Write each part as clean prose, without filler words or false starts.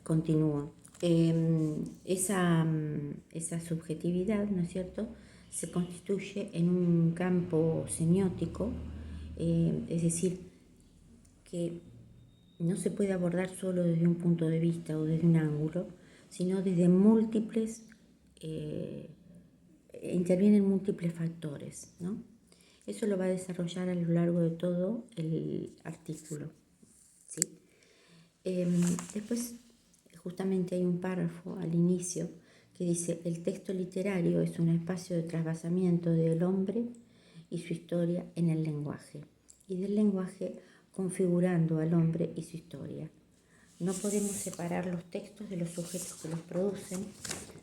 Continúo. Esa subjetividad, ¿no es cierto?, se constituye en un campo semiótico, es decir, que no se puede abordar solo desde un punto de vista o desde un ángulo, sino desde múltiples, intervienen múltiples factores, ¿no? Eso lo va a desarrollar a lo largo de todo el artículo, ¿sí? Después, justamente hay un párrafo al inicio que dice: el texto literario es un espacio de trasvasamiento del hombre y su historia en el lenguaje, y del lenguaje configurando al hombre y su historia. No podemos separar los textos de los sujetos que los producen,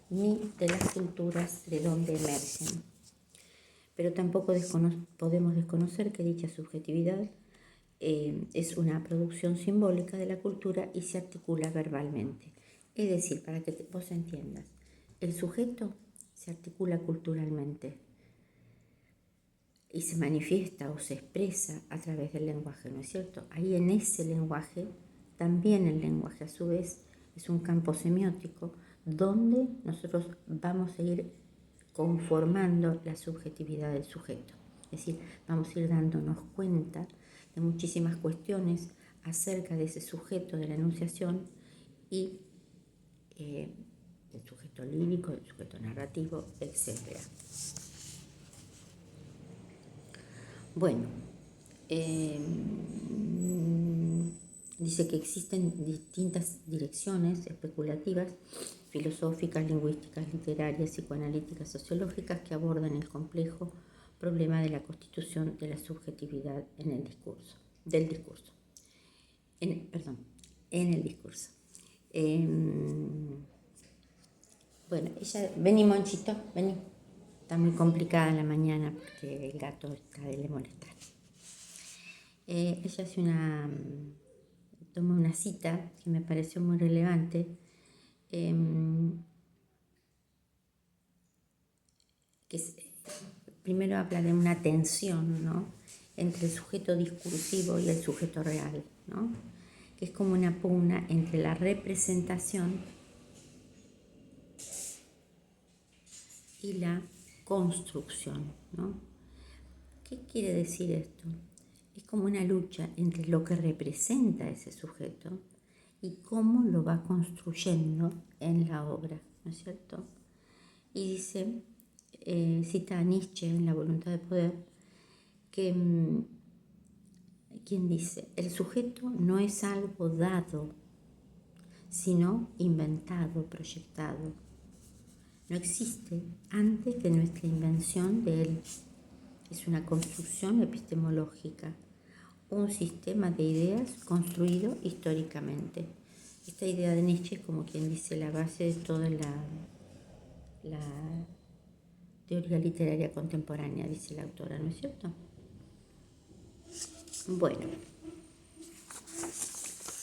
ni de las culturas de donde emergen. Pero tampoco podemos desconocer que dicha subjetividad es una producción simbólica de la cultura y se articula verbalmente. Es decir, para que vos entiendas, el sujeto se articula culturalmente y se manifiesta o se expresa a través del lenguaje, ¿no es cierto? Ahí en ese lenguaje, también el lenguaje a su vez es un campo semiótico donde nosotros vamos a ir conformando la subjetividad del sujeto. Es decir, vamos a ir dándonos cuenta de muchísimas cuestiones acerca de ese sujeto de la enunciación y del sujeto lírico, del sujeto narrativo, etc. Bueno, dice que existen distintas direcciones especulativas, filosóficas, lingüísticas, literarias, psicoanalíticas, sociológicas, que abordan el complejo problema de la constitución de la subjetividad en el discurso, en el discurso. Bueno, ella, vení Monchito, vení. Está muy complicada la mañana porque el gato está de molestar. Ella toma una cita que me pareció muy relevante, primero habla de una tensión, ¿no?, entre el sujeto discursivo y el sujeto real, ¿no?, que es como una pugna entre la representación y la construcción, ¿no? ¿Qué quiere decir esto? Es como una lucha entre lo que representa ese sujeto y cómo lo va construyendo en la obra, ¿no es cierto? Y dice, cita a Nietzsche en La voluntad de poder, que quien dice: el sujeto no es algo dado, sino inventado, proyectado. No existe antes de nuestra invención de él. Es una construcción epistemológica, un sistema de ideas construido históricamente. Esta idea de Nietzsche es como quien dice la base de toda la teoría literaria contemporánea, dice la autora, ¿no es cierto? Bueno,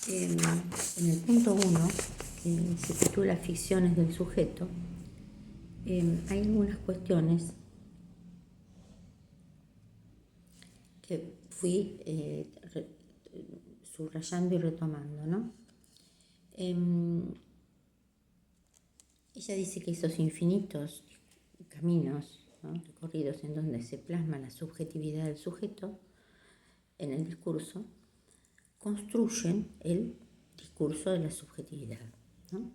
en el punto 1, que se titula Ficciones del sujeto, hay algunas cuestiones que fui subrayando y retomando, ¿no? Ella dice que esos infinitos caminos, ¿no?, recorridos en donde se plasma la subjetividad del sujeto en el discurso, construyen el discurso de la subjetividad, ¿no?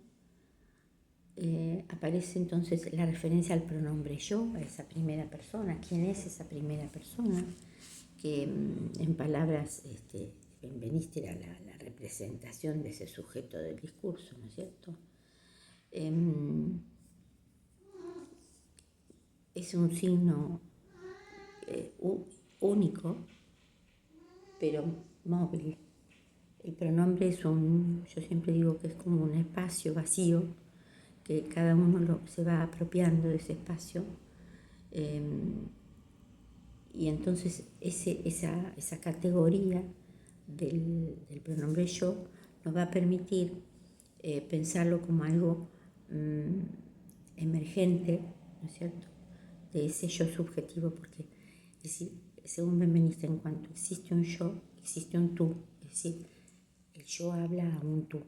Aparece entonces la referencia al pronombre yo, a esa primera persona. ¿Quién es esa primera persona? Que en palabras Benveniste era la representación de ese sujeto del discurso, ¿no es cierto? Es un signo único, pero móvil. El pronombre es yo siempre digo que es como un espacio vacío, que cada uno se va apropiando de ese espacio, y entonces esa categoría del pronombre yo nos va a permitir pensarlo como algo emergente, ¿no es cierto?, de ese yo subjetivo, porque, es decir, según Benveniste, en cuanto existe un yo, existe un tú, es decir, el yo habla a un tú,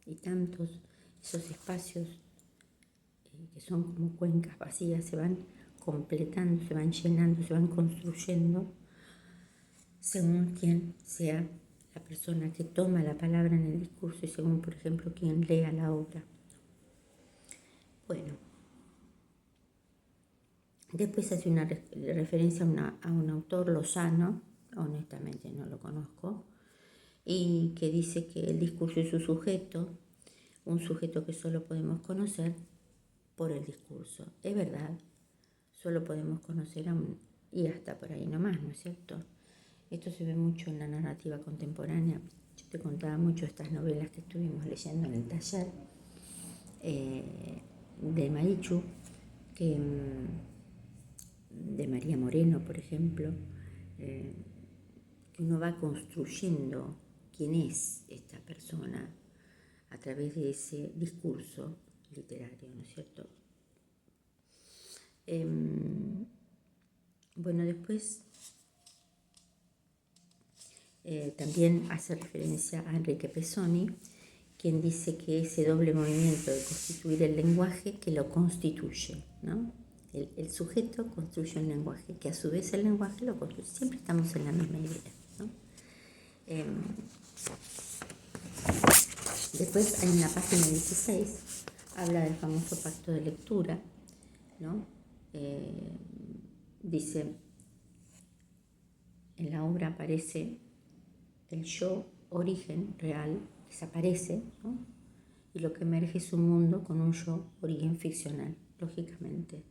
y tantos, esos espacios que son como cuencas vacías se van completando, se van llenando, se van construyendo según quien sea la persona que toma la palabra en el discurso y según, por ejemplo, quien lea la obra. Bueno, después hace una referencia a un autor, Lozano, honestamente no lo conozco, y que dice que el discurso es su sujeto, un sujeto que solo podemos conocer por el discurso. Es verdad, solo podemos conocer a un, y hasta por ahí nomás, ¿no es cierto? Esto se ve mucho en la narrativa contemporánea. Yo te contaba mucho estas novelas que estuvimos leyendo en el taller de Marichu, que, de María Moreno, por ejemplo, que uno va construyendo quién es esta persona a través de ese discurso literario, ¿no es cierto? Bueno, después también hace referencia a Enrique Pesoni, quien dice que ese doble movimiento de constituir el lenguaje que lo constituye, ¿no? El sujeto construye un lenguaje, que a su vez el lenguaje lo construye. Siempre estamos en la misma idea, ¿no? Después, en la página 16, habla del famoso pacto de lectura, ¿no? Dice, en la obra aparece el yo, origen real, desaparece, ¿no? Y lo que emerge es un mundo con un yo, origen ficcional, lógicamente.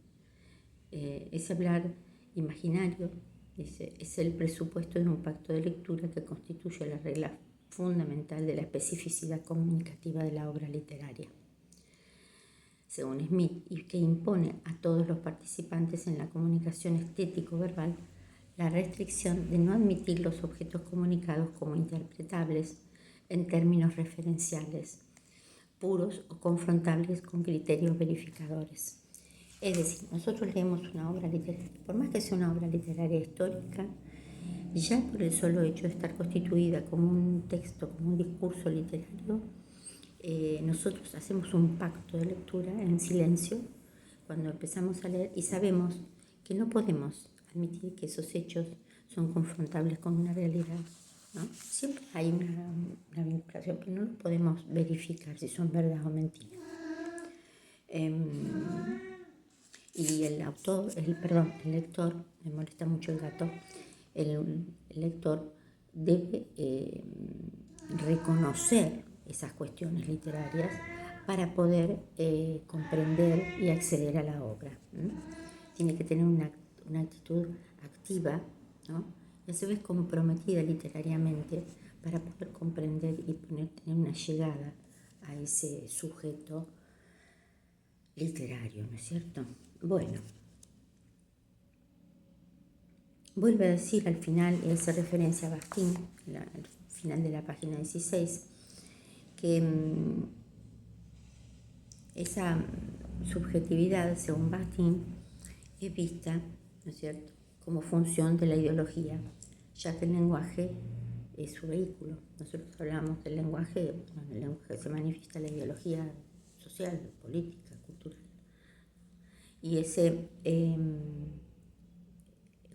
Ese hablar imaginario, dice, es el presupuesto de un pacto de lectura que constituye la regla fundamental de la especificidad comunicativa de la obra literaria, según Smith, y que impone a todos los participantes en la comunicación estético-verbal la restricción de no admitir los objetos comunicados como interpretables en términos referenciales, puros o confrontables con criterios verificadores. Es decir, nosotros leemos una obra literaria, por más que sea una obra literaria histórica, ya por el solo hecho de estar constituida como un texto, como un discurso literario, nosotros hacemos un pacto de lectura en silencio cuando empezamos a leer y sabemos que no podemos admitir que esos hechos son confrontables con una realidad, ¿no? Siempre hay una vinculación, pero no lo podemos verificar si son verdad o mentira. Y el lector, me molesta mucho el gato, el lector debe reconocer esas cuestiones literarias para poder comprender y acceder a la obra. Tiene que tener una actitud activa, ¿no? Y a su vez comprometida literariamente para poder comprender y tener una llegada a ese sujeto literario, ¿no es cierto? Bueno, vuelve a decir al final, y hace referencia a Bakhtin, al final de la página 16, que esa subjetividad, según Bakhtin, es vista, ¿no es cierto?, como función de la ideología, ya que el lenguaje es su vehículo. Nosotros hablamos del lenguaje, bueno, el lenguaje se manifiesta la ideología social, política, cultural. Y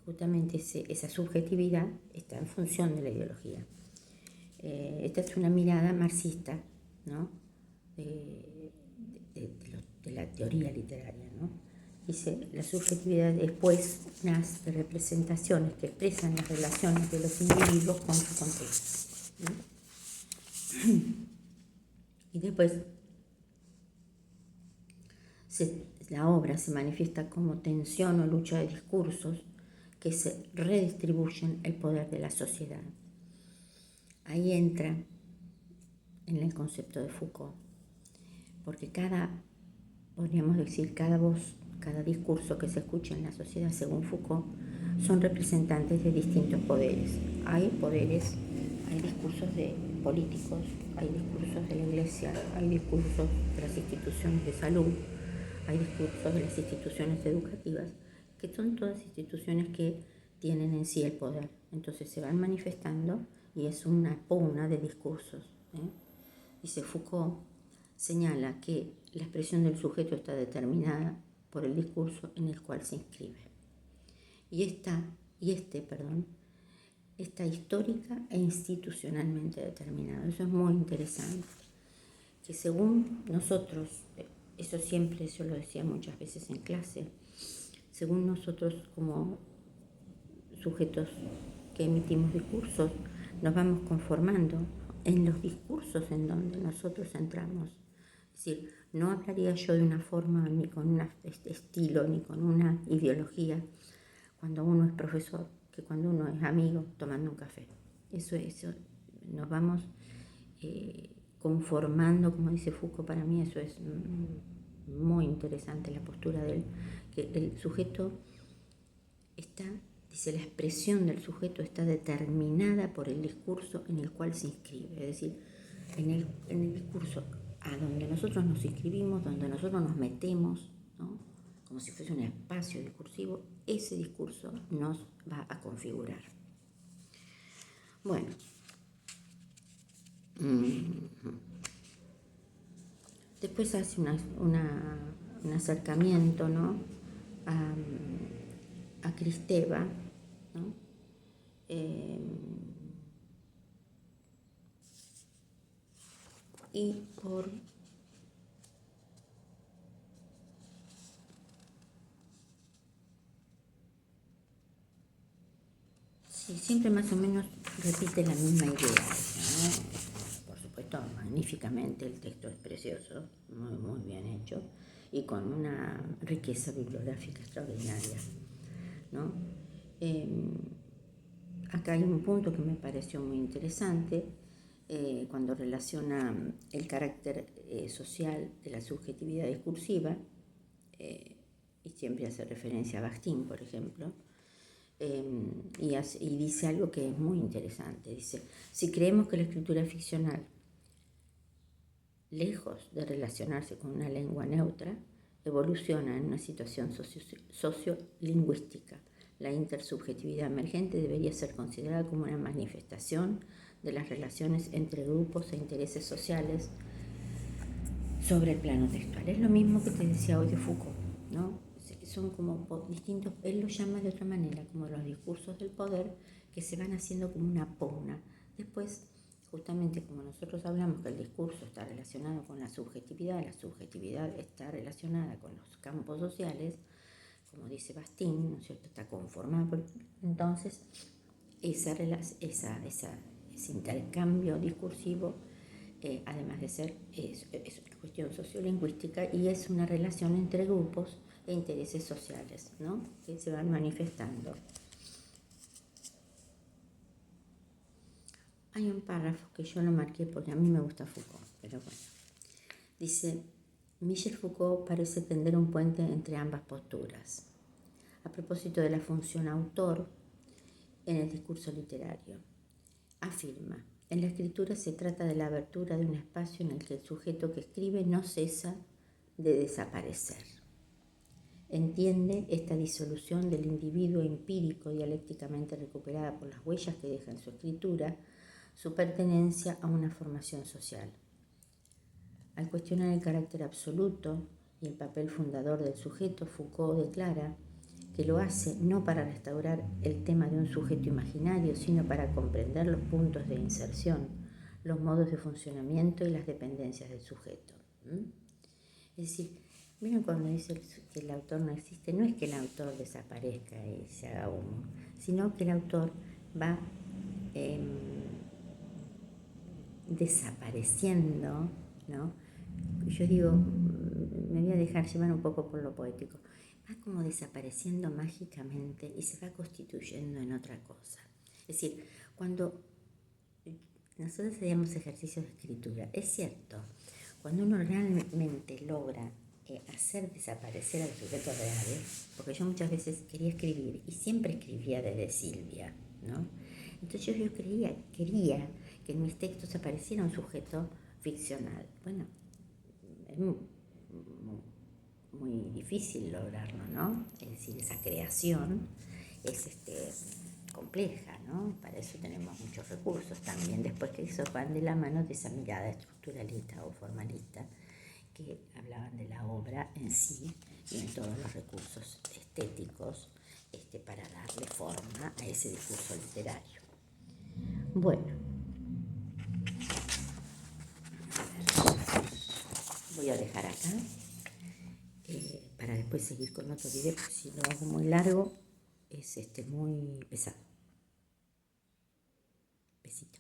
justamente esa subjetividad está en función de la ideología. Esta es una mirada marxista, ¿no?, de la teoría literaria, ¿no? Dice, la subjetividad es pues unas representaciones que expresan las relaciones de los individuos con su contexto, ¿no? Y después la obra se manifiesta como tensión o lucha de discursos que se redistribuyen el poder de la sociedad. Ahí entra en el concepto de Foucault, porque podríamos decir, cada voz, cada discurso que se escucha en la sociedad, según Foucault, son representantes de distintos poderes. Hay poderes, hay discursos de políticos, hay discursos de la iglesia, hay discursos de las instituciones de salud, hay discursos de las instituciones educativas, que son todas instituciones que tienen en sí el poder. Entonces se van manifestando y es una pugna de discursos, ¿eh? Dice Foucault señala que la expresión del sujeto está determinada por el discurso en el cual se inscribe. Está histórica e institucionalmente determinado. Eso es muy interesante. Que según nosotros, eso siempre yo lo decía muchas veces en clase, según nosotros como sujetos que emitimos discursos, nos vamos conformando en los discursos en donde nosotros entramos. Es decir, no hablaría yo de una forma, ni con un estilo, ni con una ideología, cuando uno es profesor, que cuando uno es amigo tomando un café. Eso nos vamos conformando, como dice Foucault. Para mí eso es muy interesante, la postura de él, que el sujeto está, dice, la expresión del sujeto está determinada por el discurso en el cual se inscribe, es decir, en el discurso a donde nosotros nos inscribimos, donde nosotros nos metemos, ¿no? Como si fuese un espacio discursivo, ese discurso nos va a configurar. Bueno, después hace un acercamiento, ¿no? a Kristeva, ¿no? Y por sí, siempre más o menos repite la misma idea, ¿no? Por supuesto, magníficamente, el texto es precioso, muy, muy bien hecho y con una riqueza bibliográfica extraordinaria, ¿no? Acá hay un punto que me pareció muy interesante, cuando relaciona el carácter social de la subjetividad discursiva, y siempre hace referencia a Bakhtin, por ejemplo, y dice algo que es muy interesante. Dice, si creemos que la escritura ficcional, lejos de relacionarse con una lengua neutra, evoluciona en una situación sociolingüística, la intersubjetividad emergente debería ser considerada como una manifestación de las relaciones entre grupos e intereses sociales sobre el plano textual. Es lo mismo que te decía hoy de Foucault, ¿no? Son como distintos, él lo llama de otra manera, como los discursos del poder que se van haciendo como una pugna. Después, justamente como nosotros hablamos que el discurso está relacionado con la subjetividad está relacionada con los campos sociales, como dice Bakhtin, ¿no es cierto?, está conformado por... Entonces, ese intercambio discursivo, además de ser, es una cuestión sociolingüística y es una relación entre grupos e intereses sociales, ¿no?, que se van manifestando. Hay un párrafo que yo lo marqué porque a mí me gusta Foucault, pero bueno. Dice, Michel Foucault parece tender un puente entre ambas posturas, a propósito de la función autor en el discurso literario. Afirma, en la escritura se trata de la abertura de un espacio en el que el sujeto que escribe no cesa de desaparecer. Entiende esta disolución del individuo empírico dialécticamente recuperada por las huellas que deja en su escritura, su pertenencia a una formación social. Al cuestionar el carácter absoluto y el papel fundador del sujeto, Foucault declara que lo hace no para restaurar el tema de un sujeto imaginario, sino para comprender los puntos de inserción, los modos de funcionamiento y las dependencias del sujeto. Es decir, miren cuando dice que el autor no existe, no es que el autor desaparezca y se haga humo, sino que el autor va desapareciendo, ¿no? Yo digo, me voy a dejar llevar un poco por lo poético, va como desapareciendo mágicamente y se va constituyendo en otra cosa. Es decir, cuando nosotros hacíamos ejercicios de escritura, es cierto, cuando uno realmente logra hacer desaparecer al sujeto real, porque yo muchas veces quería escribir y siempre escribía desde Silvia, ¿no? Entonces yo quería que en mis textos apareciera un sujeto ficcional. Bueno, es muy difícil lograrlo, ¿no? Es decir, esa creación es compleja, ¿no? Para eso tenemos muchos recursos también, después que eso van de la mano de esa mirada estructuralista o formalista que hablaban de la obra en sí y en todos los recursos estéticos para darle forma a ese discurso literario. Bueno, voy a dejar acá para después seguir con otro video, porque si lo hago muy largo es muy pesado. Besito.